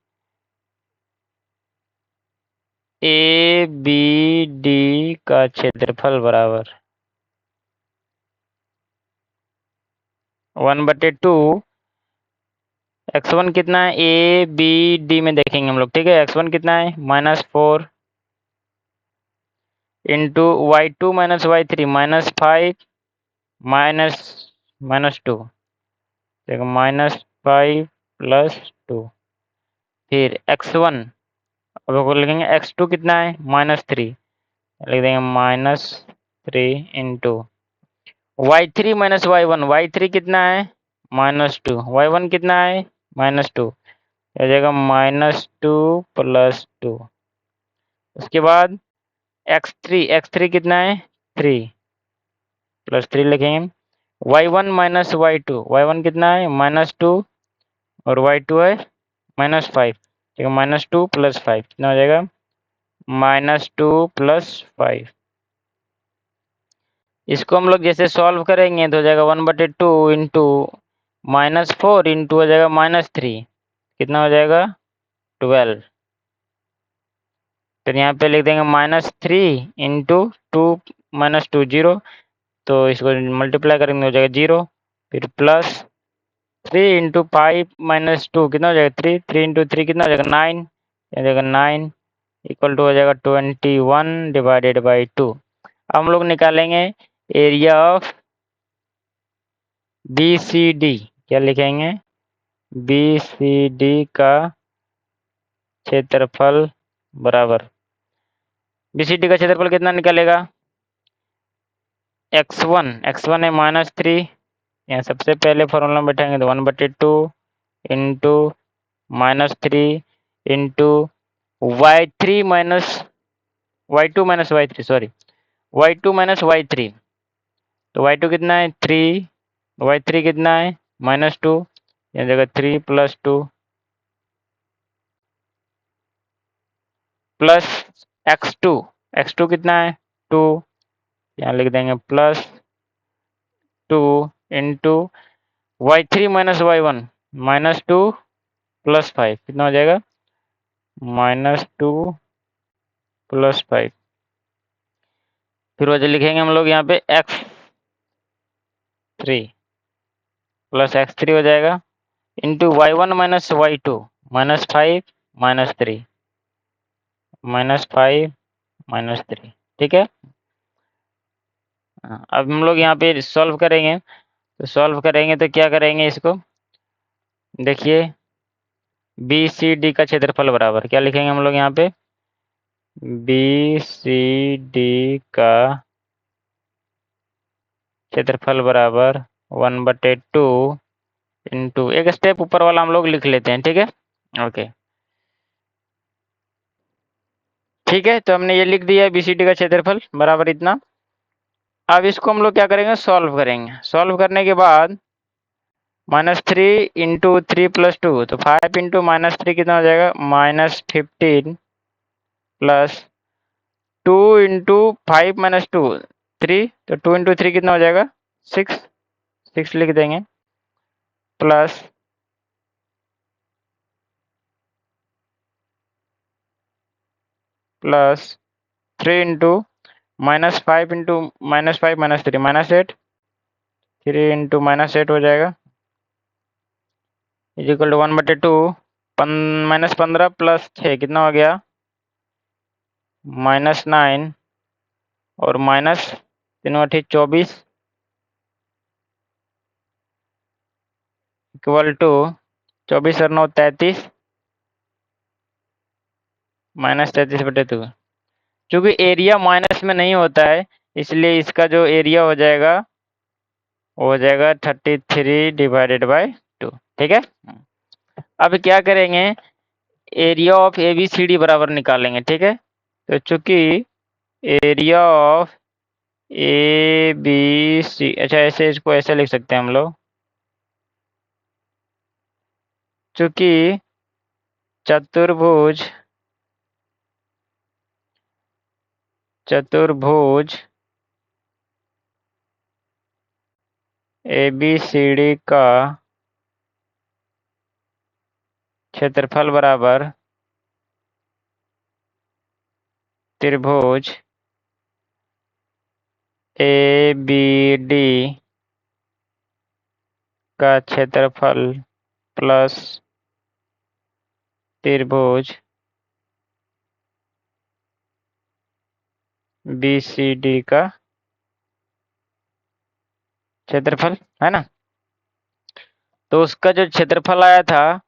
ए बी डी का क्षेत्रफल बराबर 1/2 x1 कितना है, ए बी डी में देखेंगे हम लोग, ठीक है। x1 कितना है -4 इंटू y2 माइनस y3 -5 -2, देखो -5 प्लस 2, फिर x1 अब लिखेंगे x2 कितना है -3, लिख देंगे -3 into y3 minus y1, y3 कितना है -2, y1 कितना है -2, हो जाएगा -2 प्लस 2। उसके बाद x3 कितना है 3 प्लस 3 लिखेंगे, y1 माइनस y2, y1 कितना है -2 और y2 है -5, ठीक है। -2 प्लस 5 कितना हो जाएगा -2 प्लस 5। इसको हम लोग जैसे सॉल्व करेंगे तो हो जाएगा 1/2 इंटू -4 इंटू हो जाएगा -3, कितना हो जाएगा 12। फिर यहाँ पे लिख देंगे -3 इंटू 2 -2 0, तो इसको मल्टीप्लाई करेंगे हो जाएगा 0, फिर प्लस 3 इंटू 5 -2 कितना हो जाएगा 3, 3 इंटू 3 कितना हो जाएगा 9, हो जाएगा 9 इक्वल टू हो जाएगा 21 डिवाइडेड बाई 2। अब हम लोग निकालेंगे area of B C D, क्या लिखेंगे बी सी डी का क्षेत्रफल बराबर BCD का क्षेत्रफल कितना निकलेगा, x1 है -3, यहाँ सबसे पहले फॉर्मूला में बैठाएंगे तो 1/2 into -3 into y2 minus y3 तो y2 कितना है 3, y3 कितना है -2, यहाँ जगह 3 + 2 प्लस x2 कितना है 2, यहाँ लिख देंगे +2 इंटू y3 माइनस y1 -2 + 5 कितना हो जाएगा -2 + 5। फिर वजह लिखेंगे हम लोग यहाँ पे x3 + x3 हो जाएगा इंटू y1 माइनस y2 -5 -3 -5 -3, ठीक है। अब हम लोग यहाँ पे सॉल्व करेंगे तो क्या करेंगे, इसको देखिए BCD का क्षेत्रफल बराबर क्या लिखेंगे हम लोग यहाँ पे, BCD का क्षेत्रफल बराबर 1/2 इंटू, एक स्टेप ऊपर वाला हम लोग लिख लेते हैं, ठीक है, ओके ठीक है। तो हमने ये लिख दिया है BCD का क्षेत्रफल बराबर इतना। अब इसको हम लोग क्या करेंगे, सॉल्व करेंगे। सॉल्व करने के बाद -3 इंटू 3 + 2 तो 5 इंटू -3 कितना हो जाएगा -15 प्लस 2 इंटू 5 - 2 3 तो 2 इंटू 3 कितना हो जाएगा 6 लिख देंगे plus plus 3 into -5 into -5 -3 -8 3 into -8 हो जाएगा इक्वल टू 1/2 -15 प्लस 6 कितना हो गया -9 और -3 × 24 इक्वल टू 24 और 9 33 -33/2। क्योंकि एरिया माइनस में नहीं होता है इसलिए इसका जो एरिया हो जाएगा वो हो जाएगा 33/2, ठीक है। अब क्या करेंगे, एरिया ऑफ ABCD बराबर निकालेंगे, ठीक है। तो चूंकि एरिया ऑफ ABC, अच्छा ऐसे इसको ऐसे लिख सकते हैं हम लोग, चूंकि चतुर्भुज ABCD का क्षेत्रफल बराबर त्रिभुज ABD का क्षेत्रफल प्लस त्रिभुज BCD का क्षेत्रफल है ना। तो उसका जो क्षेत्रफल आया था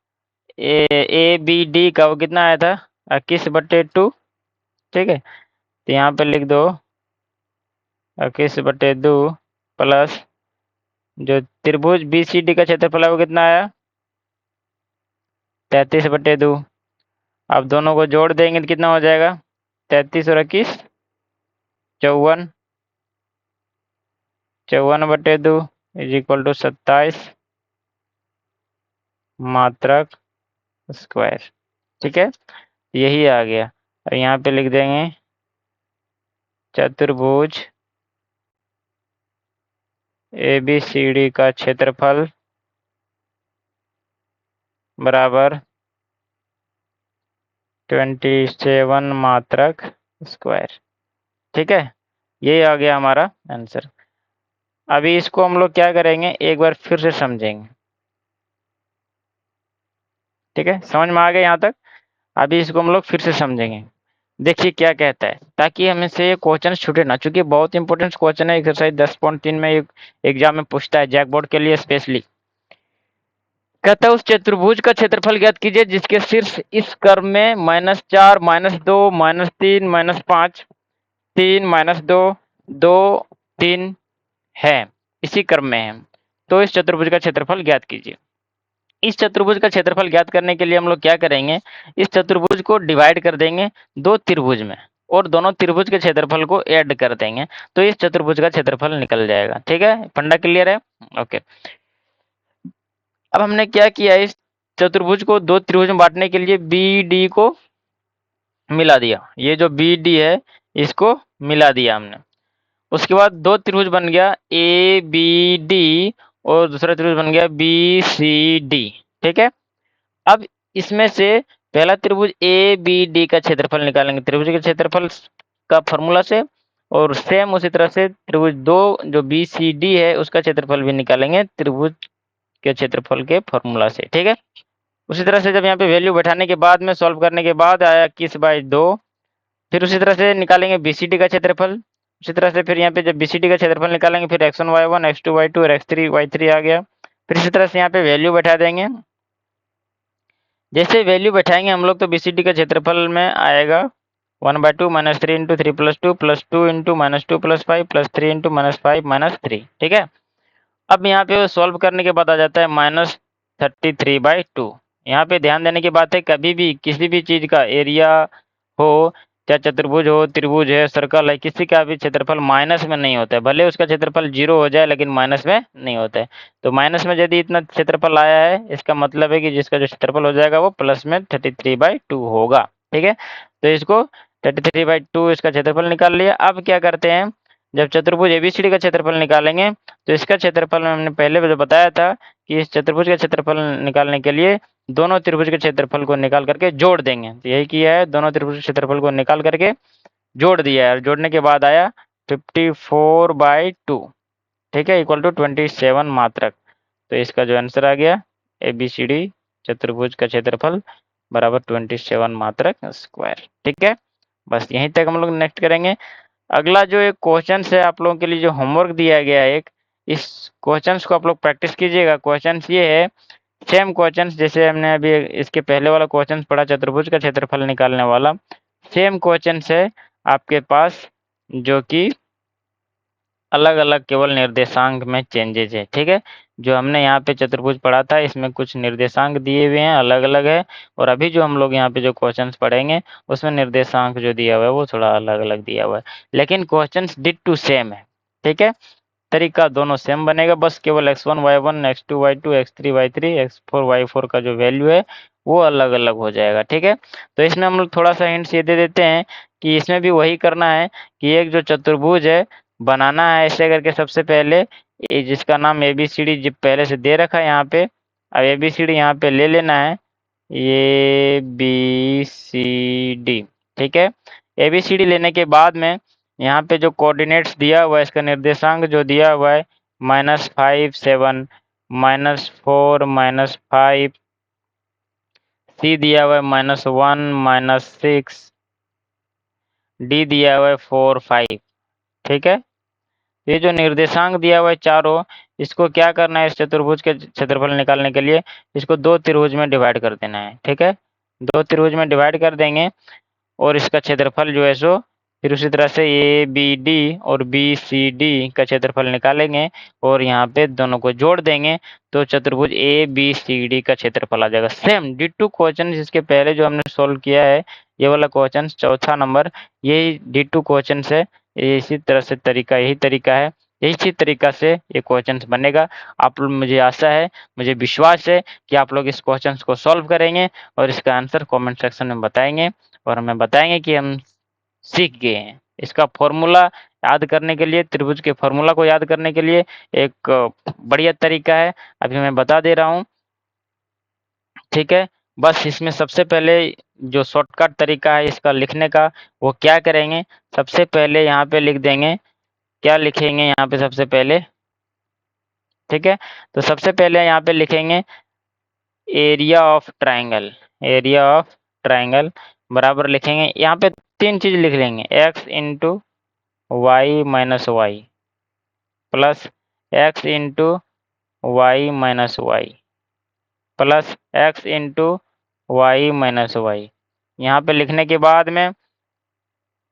ABD का वो कितना आया था 21/2, ठीक है। तो यहाँ पे लिख दो 21/2 प्लस जो त्रिभुज BCD का क्षेत्रफल है वो कितना आया 33/2। अब दोनों को जोड़ देंगे तो कितना हो जाएगा 33 और 21 54, 54/2 इक्वल टू 27 मात्रक स्क्वायर, ठीक है। यही आ गया। और यहाँ पे लिख देंगे चतुर्भुज ABCD का क्षेत्रफल बराबर 27 मात्रक स्क्वायर, ठीक है। ये आ गया हमारा आंसर। अभी इसको हम लोग क्या करेंगे, एक बार फिर से समझेंगे, ठीक है। समझ में आ गया यहाँ तक। अभी इसको हम लोग फिर से समझेंगे, देखिए क्या कहता है, ताकि हमें से ये क्वेश्चन छूटे ना, क्योंकि बहुत इंपॉर्टेंट क्वेश्चन है। एक्सरसाइज 10.3 में एग्जाम में पूछता है, जैक बोर्ड के लिए स्पेशली। कहता है उस चतुर्भुज का क्षेत्रफल ज्ञात कीजिए जिसके शीर्ष इस कर्व में -4 -2 -3 -5 3 माइनस 2, 2 3 है, इसी क्रम में है। तो इस चतुर्भुज का क्षेत्रफल ज्ञात कीजिए। इस चतुर्भुज का क्षेत्रफल ज्ञात करने के लिए हम लोग क्या करेंगे, इस चतुर्भुज को डिवाइड कर देंगे दो त्रिभुज में और दोनों त्रिभुज के क्षेत्रफल को ऐड कर देंगे, तो इस चतुर्भुज का क्षेत्रफल निकल जाएगा। ठीक है, फंडा क्लियर है? ओके। अब हमने क्या किया, इस चतुर्भुज को दो त्रिभुज में बांटने के लिए बी डी को मिला दिया। ये जो बी डी है इसको मिला दिया हमने। उसके बाद दो त्रिभुज बन गया ए बी डी और दूसरा त्रिभुज बन गया बी सी डी। ठीक है, अब इसमें से पहला त्रिभुज ए बी डी का क्षेत्रफल निकालेंगे त्रिभुज के क्षेत्रफल का फॉर्मूला से, और सेम उसी तरह से त्रिभुज दो जो बी सी डी है उसका क्षेत्रफल भी निकालेंगे त्रिभुज के क्षेत्रफल के फॉर्मूला से। ठीक है, उसी तरह से जब यहाँ पे वैल्यू बैठाने के बाद में सॉल्व करने के बाद आया 21/2, फिर उसी तरह से निकालेंगे बीसीडी का क्षेत्रफल। उसी तरह से फिर यहाँ पे जब बीसीडी का क्षेत्रफल निकालेंगे फिर x1 y1 x2 y2 और x3 y3 आ गया। फिर इसी तरह से यहाँ पे वैल्यू बैठा देंगे। जैसे वैल्यू बैठाएंगे हम लोग तो बीसीडी का क्षेत्रफल में आएगा 1/2 minus 3 into 3 plus 2 plus 2 into minus 2 plus 5 plus 3 into minus 5 minus 3। ठीक है, अब यहाँ पे सॉल्व करने के बाद आ जाता है -33/2। यहाँ पे ध्यान देने की बात है, कभी भी किसी भी चीज का एरिया हो, चाहे चतुर्भुज हो, त्रिभुज है, सर्कल है, किसी का भी क्षेत्रफल माइनस में नहीं होता है। भले उसका क्षेत्रफल 0 हो जाए लेकिन माइनस में नहीं होता है। तो माइनस में यदि इतना क्षेत्रफल आया है इसका मतलब है कि जिसका जो क्षेत्रफल हो जाएगा वो प्लस में 33/2 होगा। ठीक है, तो इसको 33/2 इसका क्षेत्रफल निकाल लिया। अब क्या करते हैं, जब चतुर्भुज एबीसीडी का क्षेत्रफल निकालेंगे तो इसका क्षेत्रफल में हमने पहले जो बताया था कि इस चतुर्भुज का क्षेत्रफल निकालने के लिए दोनों त्रिभुज के क्षेत्रफल को निकाल करके जोड़ देंगे। तो यही किया है, दोनों त्रिभुज के क्षेत्रफल को निकाल करके जोड़ दिया है और जोड़ने के बाद आया 54/2। ठीक है, इक्वल टू 27 मात्रक। तो इसका जो आंसर आ गया एबीसीडी चतुर्भुज का क्षेत्रफल बराबर 27 मात्रक स्क्वायर। ठीक है, बस यहीं तक हम लोग नेक्स्ट करेंगे। अगला जो एक क्वेश्चन है आप लोगों के लिए जो होमवर्क दिया गया है एक, इस क्वेश्चन को आप लोग प्रैक्टिस कीजिएगा। क्वेश्चन ये है, सेम क्वेश्चन जैसे हमने अभी इसके पहले वाला क्वेश्चन पढ़ा चतुर्भुज का क्षेत्रफल निकालने वाला, सेम क्वेश्चन है आपके पास, जो कि अलग अलग केवल निर्देशांक में चेंजेज है। ठीक है, जो हमने यहाँ पे चतुर्भुज पढ़ा था इसमें कुछ निर्देशांक दिए हुए हैं अलग अलग है, और अभी जो हम लोग यहाँ पे जो क्वेश्चंस पढ़ेंगे उसमें निर्देशांक जो दिया हुआ है वो थोड़ा अलग अलग दिया हुआ है, लेकिन क्वेश्चंस डिट्टू सेम है। ठीक है, तरीका दोनों सेम बनेगा, बस केवल x1 y1 x2 y2 x3 y3 x4 y4 का जो वैल्यू है वो अलग अलग हो जाएगा। ठीक है, तो इसमें हम लोग थोड़ा सा हिंट्स ये दे देते हैं कि इसमें भी वही करना है कि एक जो चतुर्भुज है बनाना है ऐसे करके। सबसे पहले ये जिसका नाम ABCD जो पहले से दे रखा है यहाँ पे, अब ABCD यहाँ पे ले लेना है ABCD। ठीक है, ABCD लेने के बाद में यहाँ पे जो कोऑर्डिनेट्स दिया हुआ है इसका निर्देशांक जो दिया हुआ है -5 7 -4 -5, C दिया हुआ है -1 -6, D दिया हुआ है 4 5। ठीक है, ये जो निर्देशांक दिया हुआ है चारों, इसको क्या करना है, इस चतुर्भुज के क्षेत्रफल निकालने के लिए इसको दो त्रिभुज में डिवाइड कर देना है। ठीक है, दो त्रिभुज में डिवाइड कर देंगे और इसका क्षेत्रफल जो है सो फिर उसी तरह से ABD और BCD का क्षेत्रफल निकालेंगे और यहाँ पे दोनों को जोड़ देंगे तो चतुर्भुज ABCD का क्षेत्रफल आ जाएगा। सेम डिट्टू क्वेश्चन जिसके पहले जो हमने सोल्व किया है, ये वाला क्वेश्चन चौथा नंबर, यही डिट्टू क्वेश्चन है। इसी तरह से तरीका, यही तरीका है, इसी तरीका से ये क्वेश्चन बनेगा। आप लोग, मुझे आशा है, मुझे विश्वास है कि आप लोग इस क्वेश्चन को सॉल्व करेंगे और इसका आंसर कमेंट सेक्शन में बताएंगे और हमें बताएंगे कि हम सीख गए हैं। इसका फॉर्मूला याद करने के लिए, त्रिभुज के फॉर्मूला को याद करने के लिए एक बढ़िया तरीका है, अभी मैं बता दे रहा हूँ। ठीक है, बस इसमें सबसे पहले जो शॉर्टकट तरीका है इसका लिखने का, वो क्या करेंगे, सबसे पहले यहाँ पे लिख देंगे, क्या लिखेंगे यहाँ पे सबसे पहले। ठीक है, तो सबसे पहले यहाँ पे लिखेंगे area of triangle, area of triangle बराबर लिखेंगे, यहाँ पे तीन चीज लिख लेंगे, x into y minus y plus x into y minus y plus x into y minus y. यहाँ पे लिखने के बाद में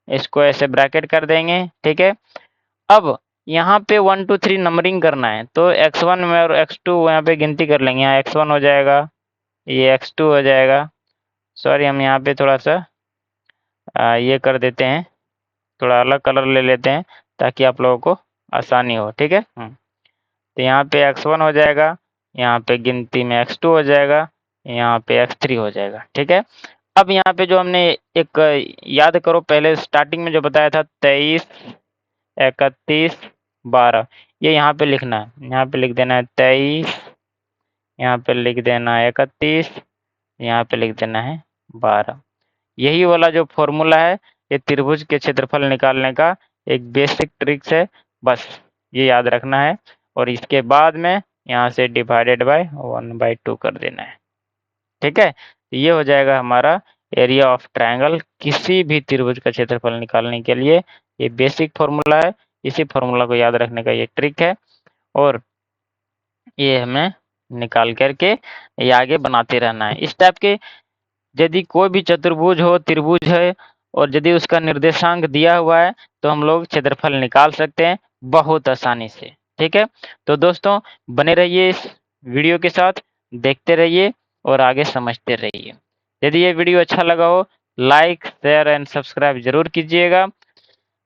इसको ऐसे ब्रैकेट कर देंगे, ठीक है। अब यहाँ पे 1 2 3 नंबरिंग करना है, तो x1 में और x2 यहाँ पे गिनती कर लेंगे। यहाँ x1 हो जाएगा, ये x2 हो जाएगा। सॉरी, हम यहाँ पे थोड़ा सा ये कर देते हैं, थोड़ा अलग कलर ले लेते हैं ताकि आप लोगों को आसानी हो, ठीक है। तो यहाँ पे x1 हो जाएगा, यहाँ पे गिनती में x2 हो जाएगा, यहाँ पे x3 हो जाएगा, ठीक है। अब यहाँ पे जो हमने एक याद करो, पहले स्टार्टिंग में जो बताया था 23 31 12, ये यहाँ पे लिखना है। यहाँ पे लिख देना है 23, यहाँ पे लिख देना है 31, यहाँ पे लिख देना है 12। यही वाला जो फॉर्मूला है, ये त्रिभुज के क्षेत्रफल निकालने का एक बेसिक ट्रिक्स है, बस ये याद रखना है। और इसके बाद में यहाँ से डिवाइडेड बाय 1/2 कर देना है, ठीक है। ये हो जाएगा हमारा एरिया ऑफ ट्रायंगल। किसी भी त्रिभुज का क्षेत्रफल निकालने के लिए ये बेसिक फॉर्मूला है, इसी फॉर्मूला को याद रखने का ये ट्रिक है, और ये हमें निकाल करके ये आगे बनाते रहना है। इस टाइप के यदि कोई भी चतुर्भुज हो, त्रिभुज है, और यदि उसका निर्देशांक दिया हुआ है, तो हम लोग क्षेत्रफल निकाल सकते हैं बहुत आसानी से, ठीक है। तो दोस्तों, बने रहिए इस वीडियो के साथ, देखते रहिए और आगे समझते रहिए। यदि ये वीडियो अच्छा लगा हो, लाइक शेयर एंड सब्सक्राइब जरूर कीजिएगा।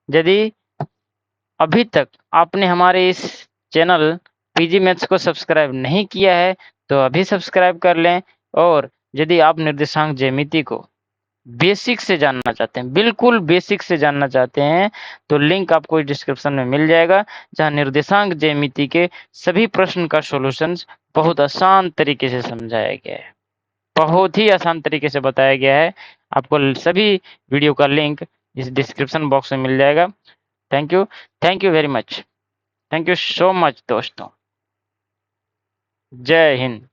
यदि अभी तक आपने हमारे इस चैनल पीजी मैथ्स को सब्सक्राइब नहीं किया है, तो अभी सब्सक्राइब कर लें। और यदि आप निर्देशांक ज्यामिति को बेसिक से जानना चाहते हैं, बिल्कुल बेसिक से जानना चाहते हैं, तो लिंक आपको डिस्क्रिप्शन में मिल जाएगा, जहां निर्देशांक ज्यामिति के सभी प्रश्न का सॉल्यूशंस बहुत आसान तरीके से समझाया गया है, बहुत ही आसान तरीके से बताया गया है। आपको सभी वीडियो का लिंक इस डिस्क्रिप्शन बॉक्स में मिल जाएगा। Thank you very much, thank you so much दोस्तों। जय हिंद।